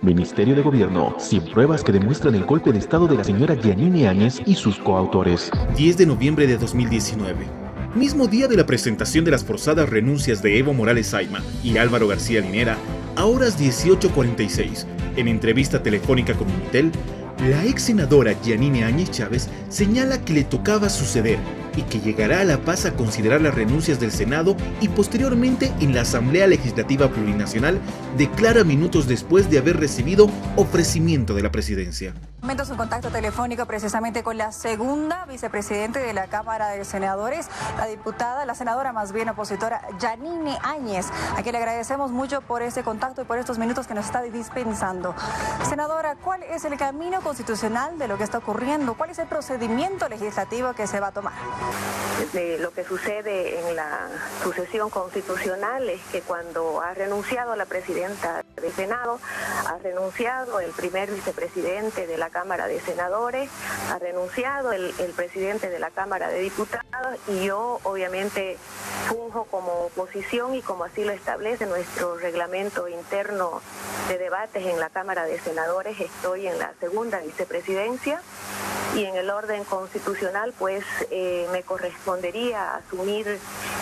Ministerio de Gobierno, sin pruebas que demuestran el golpe de estado de la señora Yanine Áñez y sus coautores. 10 de noviembre de 2019. Mismo día de la presentación de las forzadas renuncias de Evo Morales Ayma y Álvaro García Linera, a horas 18:46, en entrevista telefónica con Minitel, la ex senadora Yanine Áñez Chávez señala que le tocaba suceder y que llegará a La Paz a considerar las renuncias del Senado y posteriormente en la Asamblea Legislativa Plurinacional, declara minutos después de haber recibido ofrecimiento de la presidencia. Momentos en contacto telefónico precisamente con la segunda vicepresidente de la Cámara de Senadores, la senadora más bien opositora Yanine Áñez, a quien le agradecemos mucho por ese contacto y por estos minutos que nos está dispensando. Senadora, ¿cuál es el camino constitucional de lo que está ocurriendo? ¿Cuál es el procedimiento legislativo que se va a tomar? De lo que sucede en la sucesión constitucional es que cuando ha renunciado la presidenta del Senado, ha renunciado el primer vicepresidente de la Cámara de Senadores, ha renunciado el presidente de la Cámara de Diputados y yo obviamente funjo como oposición y como así lo establece nuestro reglamento interno de debates en la Cámara de Senadores, estoy en la segunda vicepresidencia. Y en el orden constitucional, pues me correspondería asumir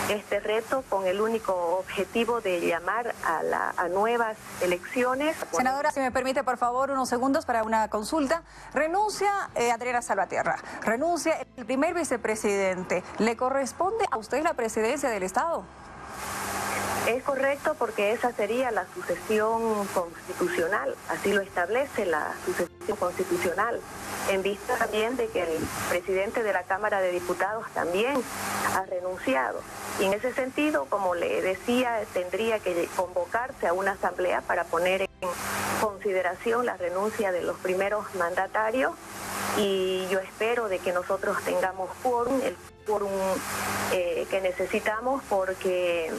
este reto con el único objetivo de llamar a nuevas elecciones. Senadora, si me permite, por favor, unos segundos para una consulta. Renuncia Adriana Salvatierra, renuncia el primer vicepresidente. ¿Le corresponde a usted la presidencia del Estado? Es correcto, porque esa sería la sucesión constitucional, así lo establece la sucesión constitucional, en vista también de que el presidente de la Cámara de Diputados también ha renunciado. Y en ese sentido, como le decía, tendría que convocarse a una asamblea para poner en consideración la renuncia de los primeros mandatarios, y yo espero de que nosotros tengamos quórum, el quórum que necesitamos, porque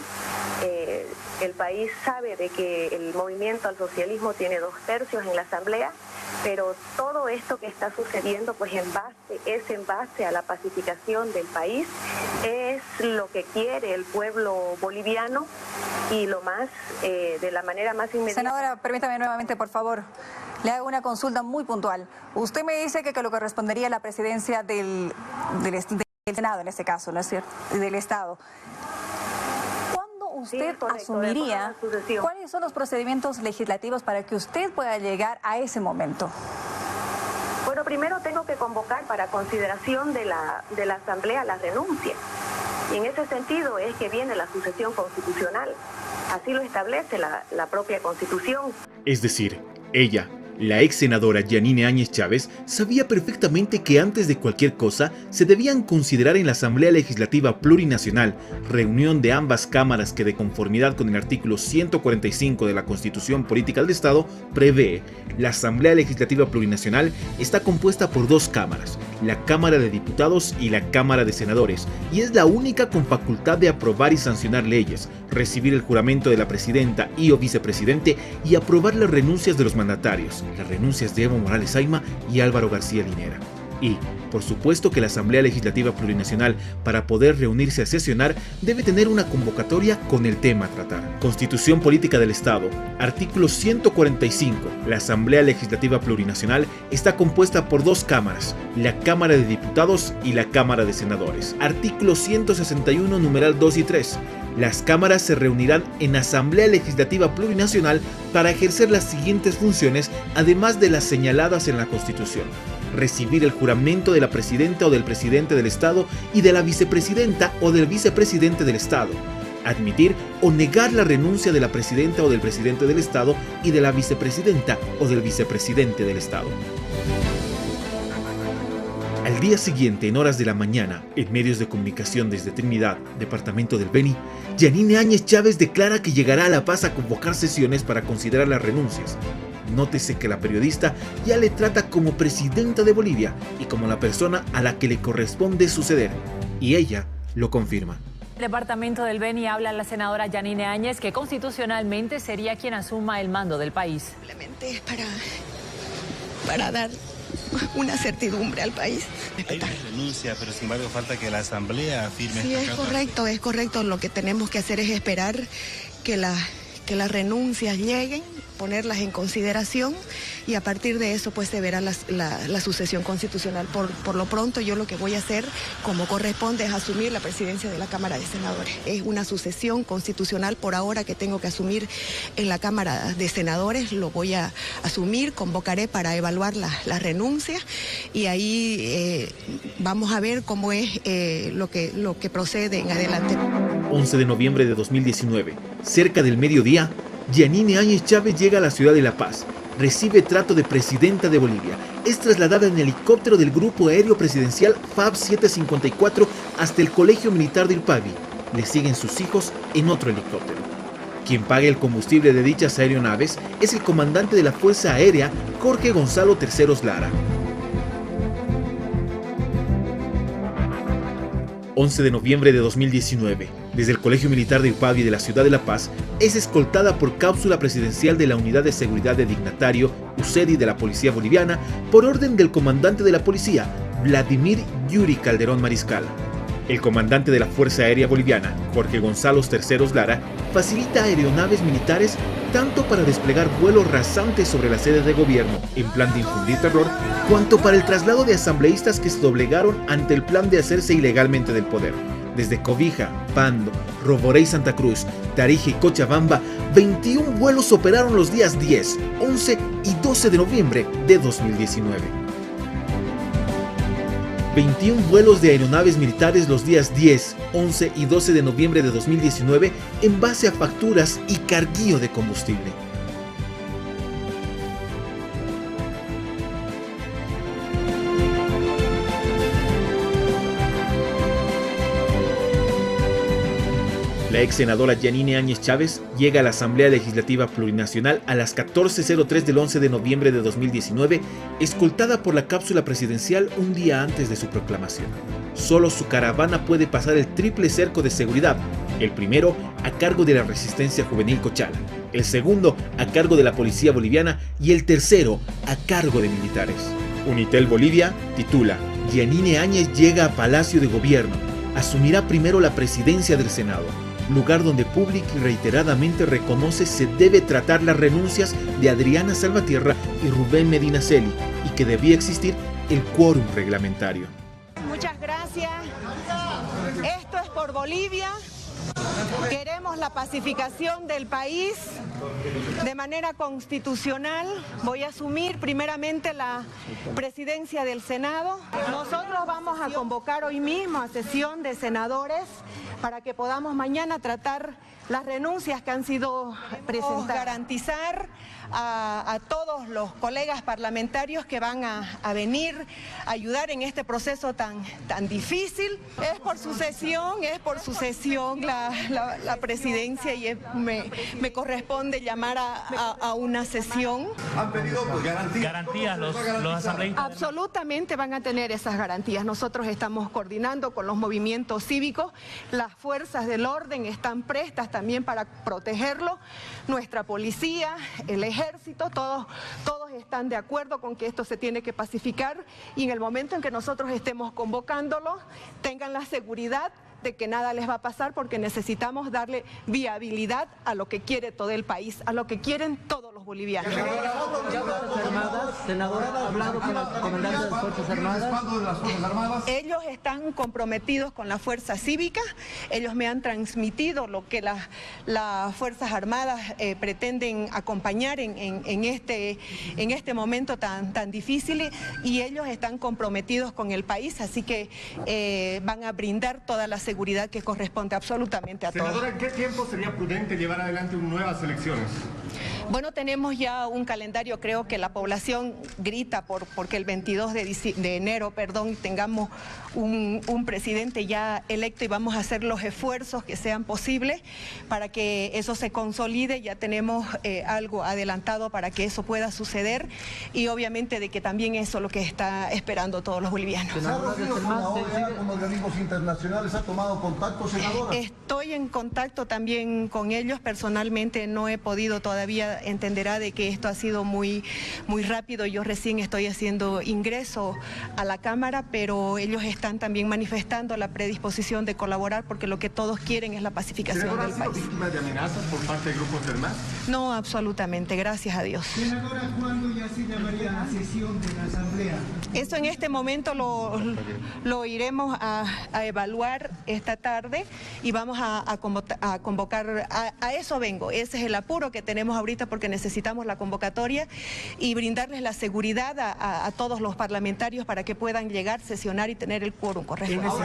el país sabe de que el movimiento al socialismo tiene 2/3 en la asamblea, pero todo esto que está sucediendo pues es en base a la pacificación del país, es lo que quiere el pueblo boliviano y lo más, de la manera más inmediata. Senadora, permítame nuevamente, por favor. Le hago una consulta muy puntual. Usted me dice que lo correspondería a la presidencia del Senado, en este caso, ¿no es cierto? Del Estado. ¿Cuándo usted asumiría cuáles son los procedimientos legislativos para que usted pueda llegar a ese momento? Bueno, primero tengo que convocar para consideración de la Asamblea la renuncia. Y en ese sentido es que viene la sucesión constitucional. Así lo establece la propia Constitución. Es decir, ella, la ex senadora Yanine Áñez Chávez, sabía perfectamente que antes de cualquier cosa se debían considerar en la Asamblea Legislativa Plurinacional, reunión de ambas cámaras que, de conformidad con el artículo 145 de la Constitución Política del Estado, prevé. La Asamblea Legislativa Plurinacional está compuesta por dos cámaras, la Cámara de Diputados y la Cámara de Senadores, y es la única con facultad de aprobar y sancionar leyes, recibir el juramento de la presidenta y o vicepresidente y aprobar las renuncias de los mandatarios, las renuncias de Evo Morales Ayma y Álvaro García Linera. Y, por supuesto, que la Asamblea Legislativa Plurinacional, para poder reunirse a sesionar, debe tener una convocatoria con el tema a tratar. Constitución Política del Estado, artículo 145. La Asamblea Legislativa Plurinacional está compuesta por dos cámaras, la Cámara de Diputados y la Cámara de Senadores. Artículo 161, numeral 2 y 3. Las cámaras se reunirán en Asamblea Legislativa Plurinacional para ejercer las siguientes funciones, además de las señaladas en la Constitución: recibir el juramento de la presidenta o del presidente del Estado y de la vicepresidenta o del vicepresidente del Estado, admitir o negar la renuncia de la presidenta o del presidente del Estado y de la vicepresidenta o del vicepresidente del Estado. Al día siguiente, en horas de la mañana, en medios de comunicación desde Trinidad, departamento del Beni, Yanine Áñez Chávez declara que llegará a La Paz a convocar sesiones para considerar las renuncias. Nótese que la periodista ya le trata como presidenta de Bolivia y como la persona a la que le corresponde suceder, y ella lo confirma. El departamento del Beni habla la senadora Yanine Áñez, que constitucionalmente sería quien asuma el mando del país. Simplemente es para dar una certidumbre al país. Hay una renuncia, pero sin embargo falta que la Asamblea firme. Sí, es correcto. Lo que tenemos que hacer es esperar que las renuncias lleguen ponerlas en consideración y a partir de eso pues se verá la sucesión constitucional. Por lo pronto yo lo que voy a hacer, como corresponde, es asumir la presidencia de la Cámara de Senadores. Es una sucesión constitucional por ahora que tengo que asumir en la Cámara de Senadores, lo voy a asumir, convocaré para evaluar las renuncias y ahí vamos a ver cómo es lo que procede en adelante. 11 de noviembre de 2019, cerca del mediodía, Yanine Áñez Chávez llega a la ciudad de La Paz, recibe trato de presidenta de Bolivia, es trasladada en helicóptero del Grupo Aéreo Presidencial FAB 754 hasta el Colegio Militar de Irpavi. Le siguen sus hijos en otro helicóptero. Quien paga el combustible de dichas aeronaves es el comandante de la Fuerza Aérea, Jorge Gonzalo Terceros Lara. 11 de noviembre de 2019, desde el Colegio Militar de Irpavi de la ciudad de La Paz, es escoltada por cápsula presidencial de la Unidad de Seguridad de Dignatario, UCEDI de la Policía Boliviana, por orden del comandante de la policía, Vladimir Yuri Calderón Mariscal. El comandante de la Fuerza Aérea Boliviana, Jorge Gonzalo Terceros Lara, facilita aeronaves militares tanto para desplegar vuelos rasantes sobre la sede de gobierno en plan de infundir terror, cuanto para el traslado de asambleístas que se doblegaron ante el plan de hacerse ilegalmente del poder. Desde Cobija, Pando, Roboré y Santa Cruz, Tarija y Cochabamba, 21 vuelos operaron los días 10, 11 y 12 de noviembre de 2019. 21 vuelos de aeronaves militares los días 10, 11 y 12 de noviembre de 2019 en base a facturas y carguío de combustible. La ex senadora Yanine Áñez Chávez llega a la Asamblea Legislativa Plurinacional a las 14:03 del 11 de noviembre de 2019, escoltada por la cápsula presidencial un día antes de su proclamación. Solo su caravana puede pasar el triple cerco de seguridad, el primero a cargo de la Resistencia Juvenil Cochala, el segundo a cargo de la Policía Boliviana y el tercero a cargo de militares. Unitel Bolivia titula: Yanine Áñez llega a Palacio de Gobierno, asumirá primero la presidencia del Senado, lugar donde pública y reiteradamente reconoce se debe tratar las renuncias de Adriana Salvatierra y Rubén Medina Celi y que debía existir el quórum reglamentario. Muchas gracias. Esto es por Bolivia. Queremos la pacificación del país de manera constitucional. Voy a asumir primeramente la presidencia del Senado. Nosotros vamos a convocar hoy mismo a sesión de senadores para que podamos mañana tratar las renuncias que han sido presentadas. Garantizar a todos los colegas parlamentarios que van a venir a ayudar en este proceso tan difícil. Es por sucesión la presidencia y me corresponde llamar a una sesión. ¿Han pedido garantías los asambleístas? Absolutamente van a tener esas garantías. Nosotros estamos coordinando con los movimientos cívicos, las fuerzas del orden están prestas también para protegerlo, nuestra policía, el ejército, todos están de acuerdo con que esto se tiene que pacificar y en el momento en que nosotros estemos convocándolo, tengan la seguridad de que nada les va a pasar porque necesitamos darle viabilidad a lo que quiere todo el país, a lo que quieren todos los bolivianos. Senadora, ¿ha hablado con los comandantes de las Fuerzas Armadas? Ellos están comprometidos con la fuerza cívica, ellos me han transmitido lo que las Fuerzas Armadas pretenden acompañar en este momento tan difícil y ellos están comprometidos con el país, así que van a brindar toda la seguridad que corresponde absolutamente a todos. Senadora, ¿en qué tiempo sería prudente llevar adelante nuevas elecciones? Bueno, tenemos ya un calendario, creo que la población grita porque el 22 de enero, tengamos un presidente ya electo y vamos a hacer los esfuerzos que sean posibles para que eso se consolide. Ya tenemos algo adelantado para que eso pueda suceder y obviamente de que también eso es lo que está esperando todos los bolivianos. ¿Se ha reunido con la OEA, con organismos internacionales? ¿Ha tomado contacto, senadora? Estoy en contacto también con ellos. Personalmente no he podido todavía entenderá de que esto ha sido muy rápido. Yo recién estoy haciendo ingreso a la Cámara, pero ellos están también manifestando la predisposición de colaborar porque lo que todos quieren es la pacificación del país. ¿Víctima de amenazas por parte de grupos del MAS? No, absolutamente, gracias a Dios. Senadora, ¿cuándo ya se llamaría la sesión de la Asamblea? Eso en este momento lo iremos a evaluar esta tarde y vamos a convocar, a eso vengo, ese es el apuro que tenemos ahorita porque necesitamos la convocatoria y brindarles la seguridad a todos los parlamentarios para que puedan llegar, sesionar y tener el quórum correspondiente.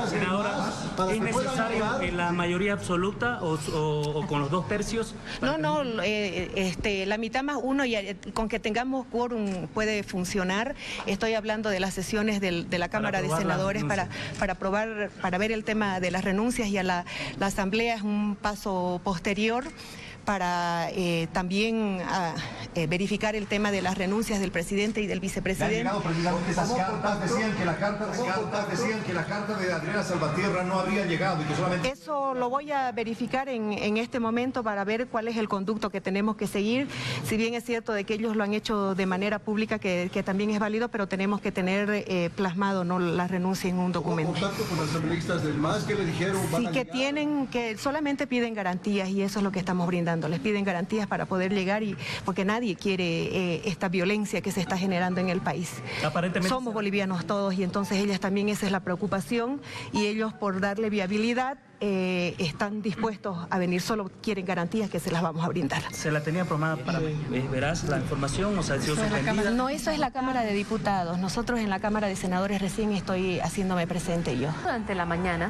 Senadora, ¿es necesario la mayoría absoluta o con los 2/3? No, la mitad más uno y con que tengamos quórum puede funcionar. Estoy hablando de las sesiones de la Cámara de Senadores para aprobar, para ver el tema de las renuncias y a la Asamblea es un paso posterior para también verificar el tema de las renuncias del presidente y del vicepresidente. Han llegado precisamente esas cartas, decían que la carta de Adriana Salvatierra no habría llegado y que solamente... Eso lo voy a verificar en este momento para ver cuál es el conducto que tenemos que seguir. Si bien es cierto de que ellos lo han hecho de manera pública, que también es válido, pero tenemos que tener plasmado la renuncia en un documento. ¿Hubo contacto con los asambleístas del MAS? ¿Qué le dijeron? Sí, que solamente piden garantías y eso es lo que estamos brindando. Les piden garantías para poder llegar porque nadie quiere esta violencia que se está generando en el país. Aparentemente somos bolivianos todos y entonces ellas también esa es la preocupación y ellos por darle viabilidad están dispuestos a venir, solo quieren garantías que se las vamos a brindar. ¿Se la tenía programada para verás la información o sea, ha sido suspendida? No, eso es la Cámara de Diputados. Nosotros en la Cámara de Senadores recién estoy haciéndome presente yo. Durante la mañana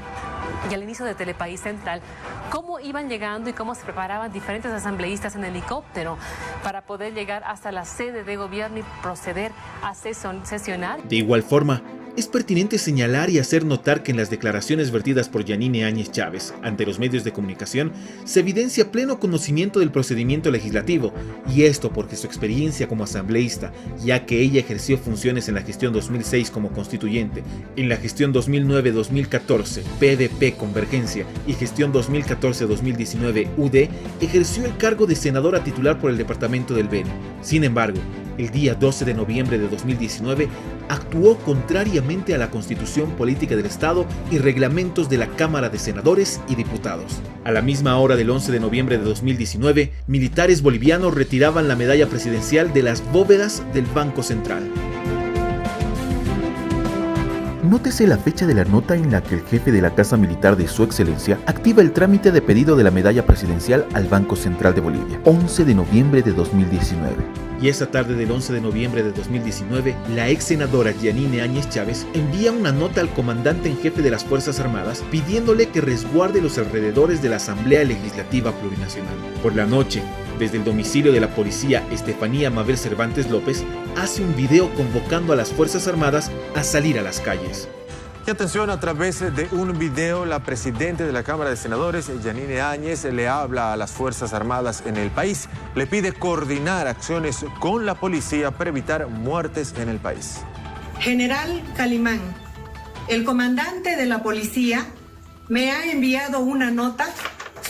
y al inicio de Telepaís Central, ¿cómo iban llegando y cómo se preparaban diferentes asambleístas en helicóptero para poder llegar hasta la sede de gobierno y proceder a sesionar? De igual forma, es pertinente señalar y hacer notar que en las declaraciones vertidas por Yanine Áñez Chávez ante los medios de comunicación se evidencia pleno conocimiento del procedimiento legislativo, y esto porque su experiencia como asambleísta, ya que ella ejerció funciones en la gestión 2006 como constituyente, en la gestión 2009-2014 PDP Convergencia y gestión 2014-2019 UD, ejerció el cargo de senadora titular por el departamento del Beni. Sin embargo, el día 12 de noviembre de 2019, actuó contrariamente a la Constitución Política del Estado y reglamentos de la Cámara de Senadores y Diputados. A la misma hora del 11 de noviembre de 2019, militares bolivianos retiraban la medalla presidencial de las bóvedas del Banco Central. Nótese la fecha de la nota en la que el jefe de la Casa Militar de Su Excelencia activa el trámite de pedido de la medalla presidencial al Banco Central de Bolivia, 11 de noviembre de 2019. Y esa tarde del 11 de noviembre de 2019, la ex senadora Yanine Áñez Chávez envía una nota al comandante en jefe de las Fuerzas Armadas pidiéndole que resguarde los alrededores de la Asamblea Legislativa Plurinacional. Por la noche, desde el domicilio de la policía Estefanía Mabel Cervantes López, hace un video convocando a las Fuerzas Armadas a salir a las calles. Y atención, a través de un video, la presidenta de la Cámara de Senadores, Yanine Áñez, le habla a las Fuerzas Armadas en el país. Le pide coordinar acciones con la policía para evitar muertes en el país. General Calimán, el comandante de la policía me ha enviado una nota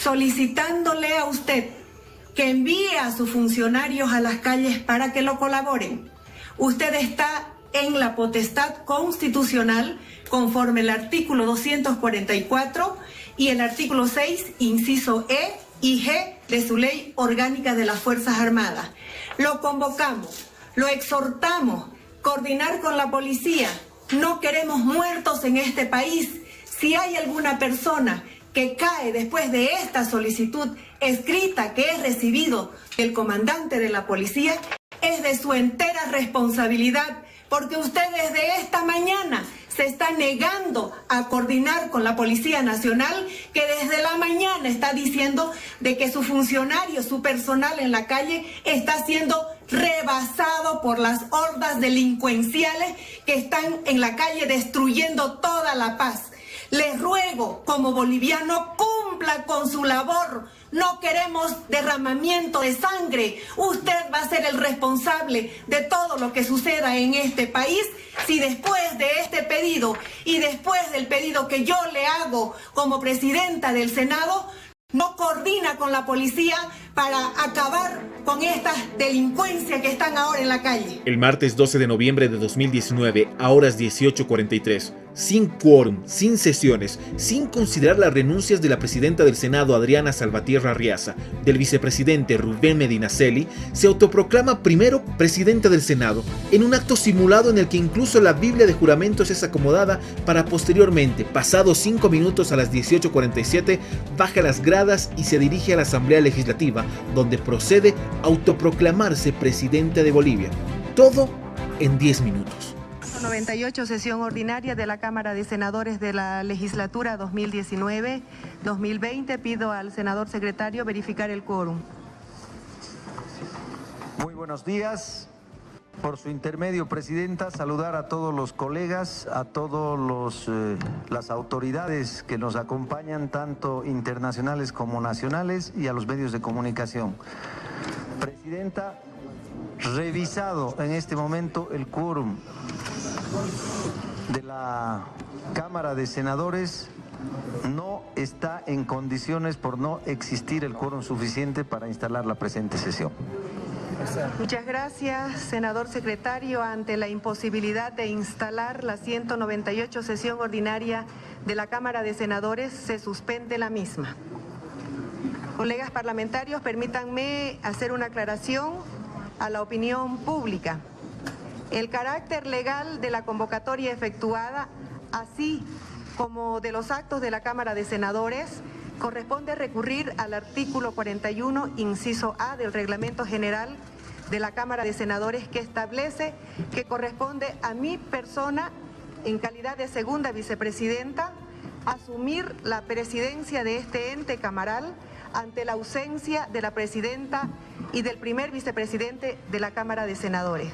solicitándole a usted que envíe a sus funcionarios a las calles para que lo colaboren. Usted está en la potestad constitucional conforme el artículo 244 y el artículo 6, inciso E y G de su ley orgánica de las Fuerzas Armadas. Lo convocamos, lo exhortamos, coordinar con la policía. No queremos muertos en este país. Si hay alguna persona que cae después de esta solicitud escrita que es recibido del comandante de la policía, es de su entera responsabilidad, porque usted desde esta mañana se está negando a coordinar con la Policía Nacional, que desde la mañana está diciendo de que su funcionario, su personal en la calle está siendo rebasado por las hordas delincuenciales que están en la calle destruyendo toda la paz. Les ruego, como boliviano, cumpla con su labor. No queremos derramamiento de sangre. Usted va a ser el responsable de todo lo que suceda en este país si después de este pedido y después del pedido que yo le hago como presidenta del Senado, no coordina con la policía para acabar con esta delincuencia que están ahora en la calle. El martes 12 de noviembre de 2019, a horas 18:43, sin quórum, sin sesiones, sin considerar las renuncias de la presidenta del Senado, Adriana Salvatierra Arriaza, del vicepresidente Rubén Medinaceli, se autoproclama primero presidenta del Senado, en un acto simulado en el que incluso la Biblia de juramentos es acomodada para posteriormente, pasados 5 minutos a las 18:47, baja las gradas y se dirige a la Asamblea Legislativa, donde procede a autoproclamarse presidenta de Bolivia. Todo en 10 minutos. 98, sesión ordinaria de la Cámara de Senadores de la legislatura 2019-2020. Pido al senador secretario verificar el quórum. Muy buenos días. Por su intermedio, Presidenta, saludar a todos los colegas, a todos las autoridades que nos acompañan, tanto internacionales como nacionales, y a los medios de comunicación. Presidenta, revisado en este momento el quórum de la Cámara de Senadores, no está en condiciones por no existir el quórum suficiente para instalar la presente sesión. Muchas gracias, senador secretario. Ante la imposibilidad de instalar la 198 sesión ordinaria de la Cámara de Senadores, se suspende la misma. Colegas parlamentarios, permítanme hacer una aclaración a la opinión pública. El carácter legal de la convocatoria efectuada, así como de los actos de la Cámara de Senadores, corresponde recurrir al artículo 41, inciso A del Reglamento General de la Cámara de Senadores, que establece que corresponde a mi persona, en calidad de segunda vicepresidenta, asumir la presidencia de este ente camaral ante la ausencia de la presidenta y del primer vicepresidente de la Cámara de Senadores.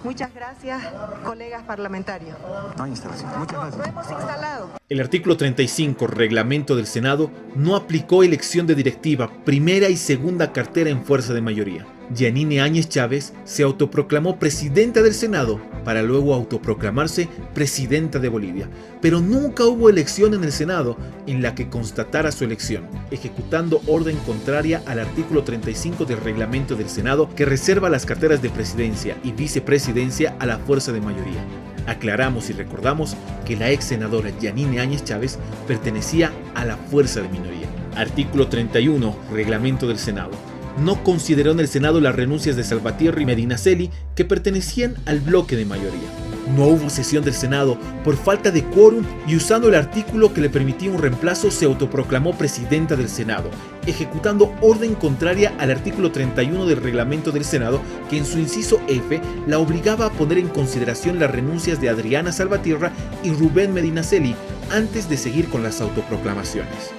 Muchas gracias, colegas parlamentarios. No hay instalación. Muchas gracias. Lo hemos instalado. El artículo 35, reglamento del Senado, no aplicó elección de directiva, primera y segunda cartera en fuerza de mayoría. Yanine Áñez Chávez se autoproclamó presidenta del Senado para luego autoproclamarse presidenta de Bolivia. Pero nunca hubo elección en el Senado en la que constatara su elección, ejecutando orden contraria al artículo 35 del reglamento del Senado, que reserva las carteras de presidencia y vicepresidencia a la fuerza de mayoría. Aclaramos y recordamos que la ex senadora Yanine Áñez Chávez pertenecía a la fuerza de minoría. Artículo 31, reglamento del Senado. No consideró en el Senado las renuncias de Salvatierra y Medinaceli, que pertenecían al bloque de mayoría. No hubo sesión del Senado por falta de quórum y, usando el artículo que le permitía un reemplazo, se autoproclamó presidenta del Senado, ejecutando orden contraria al artículo 31 del reglamento del Senado, que en su inciso F la obligaba a poner en consideración las renuncias de Adriana Salvatierra y Rubén Medinaceli antes de seguir con las autoproclamaciones.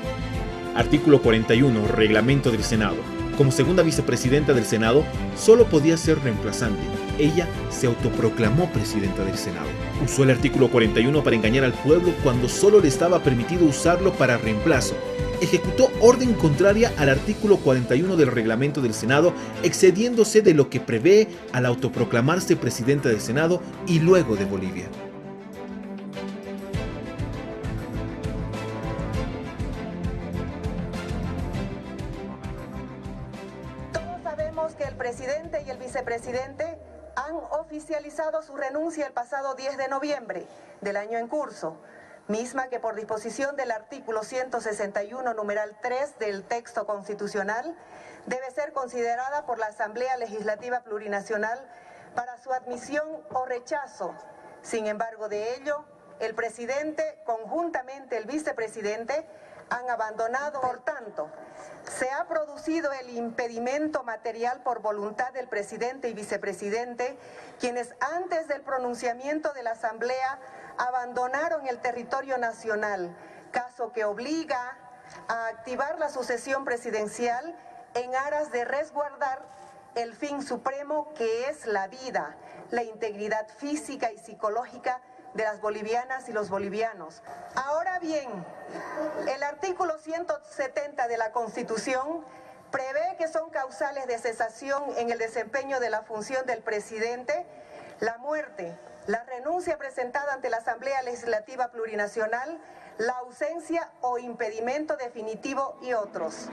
Artículo 41, reglamento del Senado. Como segunda vicepresidenta del Senado, solo podía ser reemplazante. Ella se autoproclamó presidenta del Senado. Usó el artículo 41 para engañar al pueblo cuando solo le estaba permitido usarlo para reemplazo. Ejecutó orden contraria al artículo 41 del reglamento del Senado, excediéndose de lo que prevé al autoproclamarse presidenta del Senado y luego de Bolivia. Que el presidente y el vicepresidente han oficializado su renuncia el pasado 10 de noviembre del año en curso, misma que por disposición del artículo 161, numeral 3 del texto constitucional, debe ser considerada por la Asamblea Legislativa Plurinacional para su admisión o rechazo. Sin embargo de ello, el presidente, conjuntamente el vicepresidente, han abandonado. Por tanto, se ha producido el impedimento material por voluntad del presidente y vicepresidente, quienes antes del pronunciamiento de la Asamblea abandonaron el territorio nacional, caso que obliga a activar la sucesión presidencial en aras de resguardar el fin supremo, que es la vida, la integridad física y psicológica de las bolivianas y los bolivianos. Ahora bien, el artículo 170 de la Constitución prevé que son causales de cesación en el desempeño de la función del presidente la muerte, la renuncia presentada ante la Asamblea Legislativa Plurinacional, la ausencia o impedimento definitivo y otros.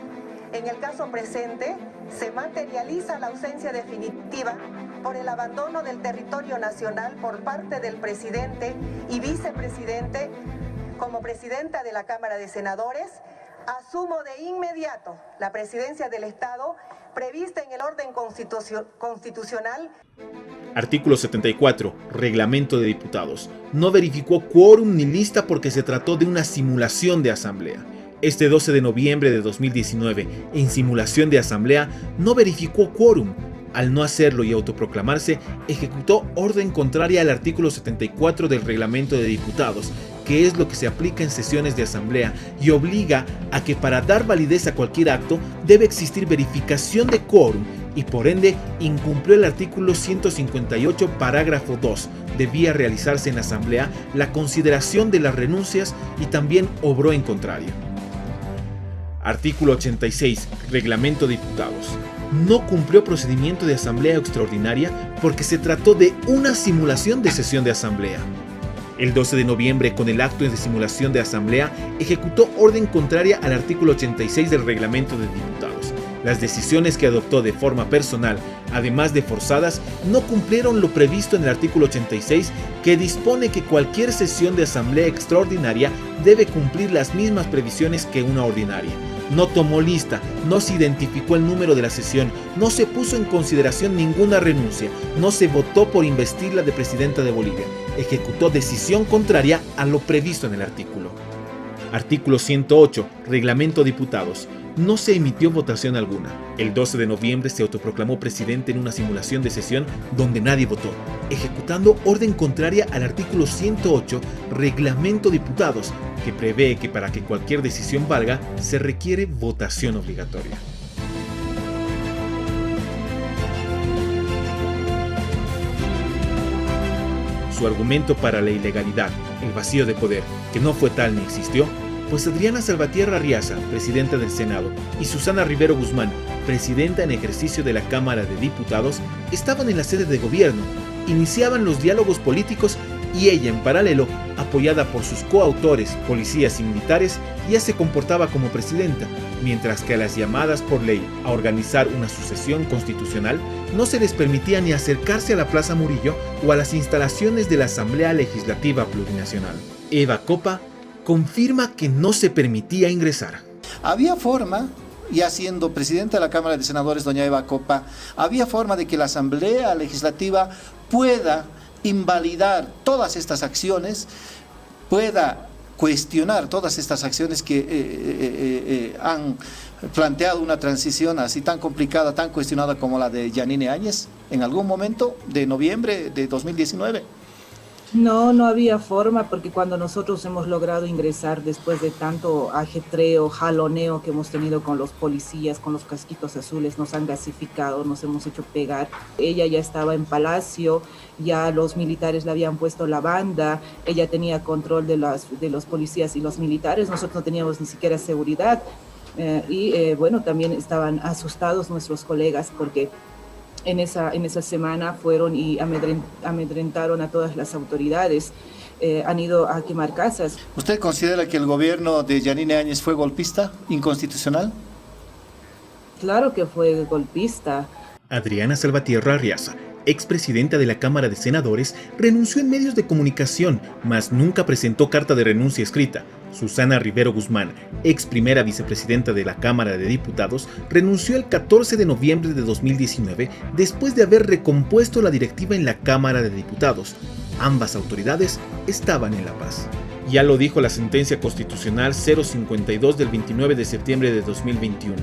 En el caso presente, se materializa la ausencia definitiva por el abandono del territorio nacional por parte del presidente y vicepresidente. Como presidenta de la Cámara de Senadores, asumo de inmediato la presidencia del Estado prevista en el orden constitucional. Artículo 74. Reglamento de Diputados. No verificó quórum ni lista porque se trató de una simulación de asamblea. Este 12 de noviembre de 2019, en simulación de asamblea, no verificó quórum. Al no hacerlo y autoproclamarse, ejecutó orden contraria al artículo 74 del Reglamento de Diputados, que es lo que se aplica en sesiones de asamblea y obliga a que para dar validez a cualquier acto debe existir verificación de quórum y por ende incumplió el artículo 158 parágrafo 2. Debía realizarse en asamblea la consideración de las renuncias y también obró en contrario. Artículo 86. Reglamento de Diputados. No cumplió procedimiento de asamblea extraordinaria porque se trató de una simulación de sesión de asamblea. El 12 de noviembre, con el acto de simulación de asamblea, ejecutó orden contraria al artículo 86 del Reglamento de Diputados. Las decisiones que adoptó de forma personal, además de forzadas, no cumplieron lo previsto en el artículo 86, que dispone que cualquier sesión de asamblea extraordinaria debe cumplir las mismas previsiones que una ordinaria. No tomó lista, no se identificó el número de la sesión, no se puso en consideración ninguna renuncia, no se votó por investirla de presidenta de Bolivia. Ejecutó decisión contraria a lo previsto en el artículo. Artículo 108. Reglamento de Diputados. No se emitió votación alguna. El 12 de noviembre se autoproclamó presidente en una simulación de sesión donde nadie votó, ejecutando orden contraria al artículo 108 Reglamento de Diputados, que prevé que para que cualquier decisión valga se requiere votación obligatoria. Su argumento para la ilegalidad, el vacío de poder, que no fue tal ni existió, pues Adriana Salvatierra Arriaza, presidenta del Senado, y Susana Rivero Guzmán, presidenta en ejercicio de la Cámara de Diputados, estaban en la sede de gobierno, iniciaban los diálogos políticos y ella, en paralelo, apoyada por sus coautores, policías y militares, ya se comportaba como presidenta, mientras que a las llamadas por ley a organizar una sucesión constitucional no se les permitía ni acercarse a la Plaza Murillo o a las instalaciones de la Asamblea Legislativa Plurinacional. Eva Copa confirma que no se permitía ingresar. Había forma, ya siendo presidenta de la Cámara de Senadores, doña Eva Copa, había forma de que la Asamblea Legislativa pueda invalidar todas estas acciones, pueda cuestionar todas estas acciones que han planteado una transición así tan complicada, tan cuestionada como la de Yanine Áñez en algún momento de noviembre de 2019. No había forma, porque cuando nosotros hemos logrado ingresar después de tanto ajetreo, jaloneo que hemos tenido con los policías, con los casquitos azules, nos han gasificado, nos hemos hecho pegar. Ella ya estaba en Palacio, ya los militares le habían puesto la banda, ella tenía control de los policías y los militares, nosotros no teníamos ni siquiera seguridad. Bueno, también estaban asustados nuestros colegas porque en esa semana fueron y amedrentaron a todas las autoridades, han ido a quemar casas. ¿Usted considera que el gobierno de Yanine Áñez fue golpista, inconstitucional? Claro que fue golpista. Adriana Salvatierra Arriaza, expresidenta de la Cámara de Senadores, renunció en medios de comunicación, mas nunca presentó carta de renuncia escrita. Susana Rivero Guzmán, ex primera vicepresidenta de la Cámara de Diputados, renunció el 14 de noviembre de 2019 después de haber recompuesto la directiva en la Cámara de Diputados. Ambas autoridades estaban en La Paz. Ya lo dijo la sentencia constitucional 052 del 29 de septiembre de 2021.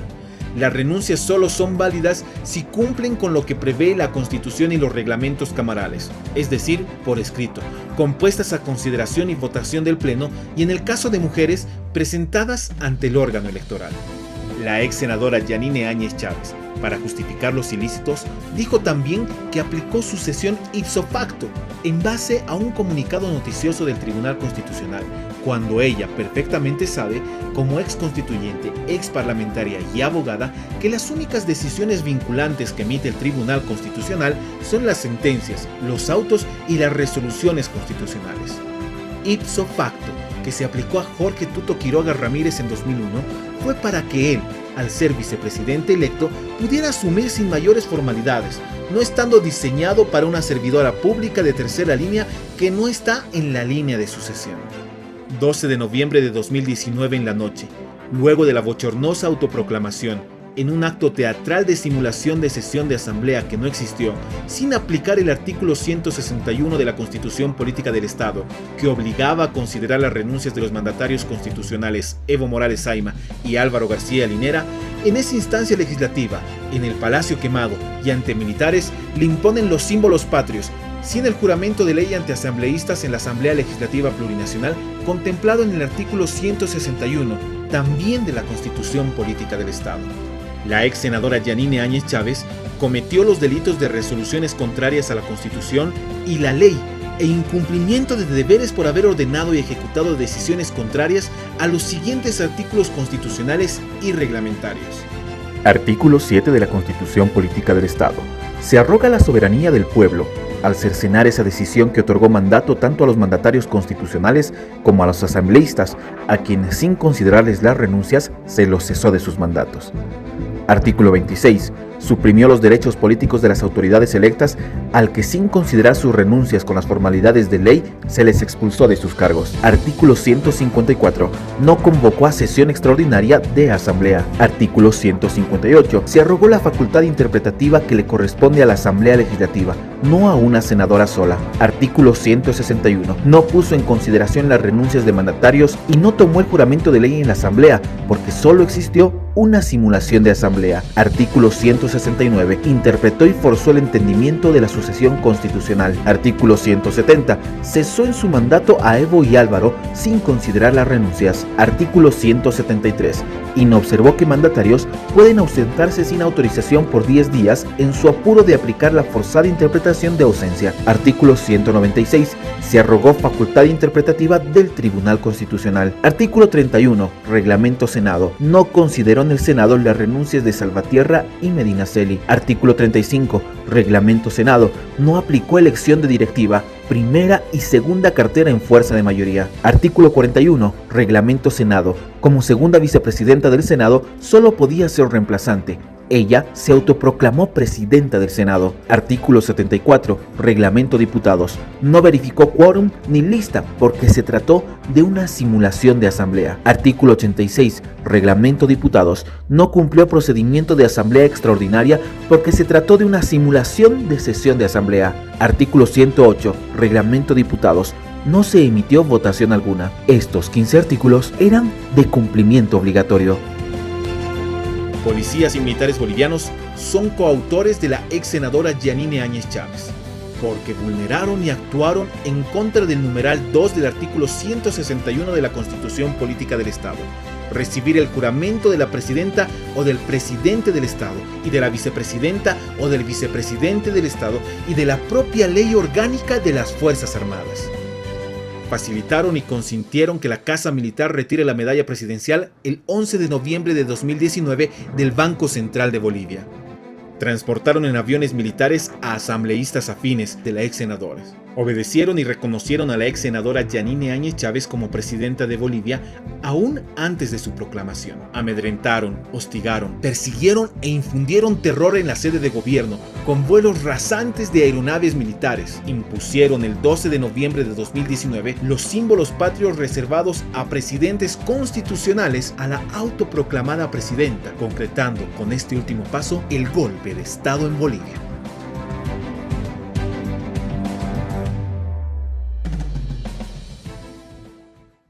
Las renuncias solo son válidas si cumplen con lo que prevé la Constitución y los reglamentos camarales, es decir, por escrito, compuestas a consideración y votación del Pleno y, en el caso de mujeres, presentadas ante el órgano electoral. La ex senadora Yanine Áñez Chávez, para justificar los ilícitos, dijo también que aplicó sucesión ipso facto en base a un comunicado noticioso del Tribunal Constitucional, cuando ella perfectamente sabe, como ex constituyente, ex parlamentaria y abogada, que las únicas decisiones vinculantes que emite el Tribunal Constitucional son las sentencias, los autos y las resoluciones constitucionales. Ipso facto, que se aplicó a Jorge Tuto Quiroga Ramírez en 2001, fue para que él, al ser vicepresidente electo, pudiera asumir sin mayores formalidades, no estando diseñado para una servidora pública de tercera línea que no está en la línea de sucesión. 12 de noviembre de 2019 en la noche, luego de la bochornosa autoproclamación, en un acto teatral de simulación de sesión de asamblea que no existió, sin aplicar el artículo 161 de la Constitución Política del Estado, que obligaba a considerar las renuncias de los mandatarios constitucionales Evo Morales Ayma y Álvaro García Linera, en esa instancia legislativa, en el Palacio Quemado y ante militares, le imponen los símbolos patrios, sin el juramento de ley ante asambleístas en la Asamblea Legislativa Plurinacional, contemplado en el artículo 161, también de la Constitución Política del Estado. La ex senadora Yanine Áñez Chávez cometió los delitos de resoluciones contrarias a la Constitución y la ley e incumplimiento de deberes por haber ordenado y ejecutado decisiones contrarias a los siguientes artículos constitucionales y reglamentarios. Artículo 7 de la Constitución Política del Estado. Se arroga la soberanía del pueblo al cercenar esa decisión que otorgó mandato tanto a los mandatarios constitucionales como a los asambleístas, a quienes sin considerarles las renuncias se los cesó de sus mandatos. Artículo 26. Suprimió los derechos políticos de las autoridades electas al que sin considerar sus renuncias con las formalidades de ley se les expulsó de sus cargos. Artículo 154. No convocó a sesión extraordinaria de asamblea. Artículo 158. Se arrogó la facultad interpretativa que le corresponde a la Asamblea Legislativa, no a una senadora sola. Artículo 161. No puso en consideración las renuncias de mandatarios y no tomó el juramento de ley en la asamblea, porque solo existió una simulación de asamblea. Artículo 169. Interpretó y forzó el entendimiento de la sucesión constitucional. Artículo 170. Cesó en su mandato a Evo y Álvaro sin considerar las renuncias. Artículo 173. Inobservó que mandatarios pueden ausentarse sin autorización por 10 días en su apuro de aplicar la forzada interpretación de ausencia. Artículo 196. Se arrogó facultad interpretativa del Tribunal Constitucional. Artículo 31. Reglamento Senado. No consideró en el Senado las renuncias de Salvatierra y Medinaceli. Artículo 35. Reglamento Senado. No aplicó elección de directiva, primera y segunda cartera en fuerza de mayoría. Artículo 41. Reglamento Senado. Como segunda vicepresidenta del Senado, solo podía ser reemplazante. Ella se autoproclamó presidenta del Senado. Artículo 74. Reglamento Diputados. No verificó quórum ni lista porque se trató de una simulación de asamblea. Artículo 86. Reglamento Diputados. No cumplió procedimiento de asamblea extraordinaria porque se trató de una simulación de sesión de asamblea. Artículo 108. Reglamento Diputados. No se emitió votación alguna. Estos 15 artículos eran de cumplimiento obligatorio. Policías y militares bolivianos son coautores de la ex senadora Yanine Áñez Chávez, porque vulneraron y actuaron en contra del numeral 2 del artículo 161 de la Constitución Política del Estado, recibir el juramento de la presidenta o del presidente del Estado y de la vicepresidenta o del vicepresidente del Estado y de la propia ley orgánica de las Fuerzas Armadas. Facilitaron y consintieron que la Casa Militar retire la medalla presidencial el 11 de noviembre de 2019 del Banco Central de Bolivia. Transportaron en aviones militares a asambleístas afines de la ex senadora. Obedecieron y reconocieron a la ex senadora Yanine Áñez Chávez como presidenta de Bolivia aún antes de su proclamación. Amedrentaron, hostigaron, persiguieron e infundieron terror en la sede de gobierno con vuelos rasantes de aeronaves militares. Impusieron el 12 de noviembre de 2019 los símbolos patrios reservados a presidentes constitucionales a la autoproclamada presidenta, concretando con este último paso el golpe de Estado en Bolivia.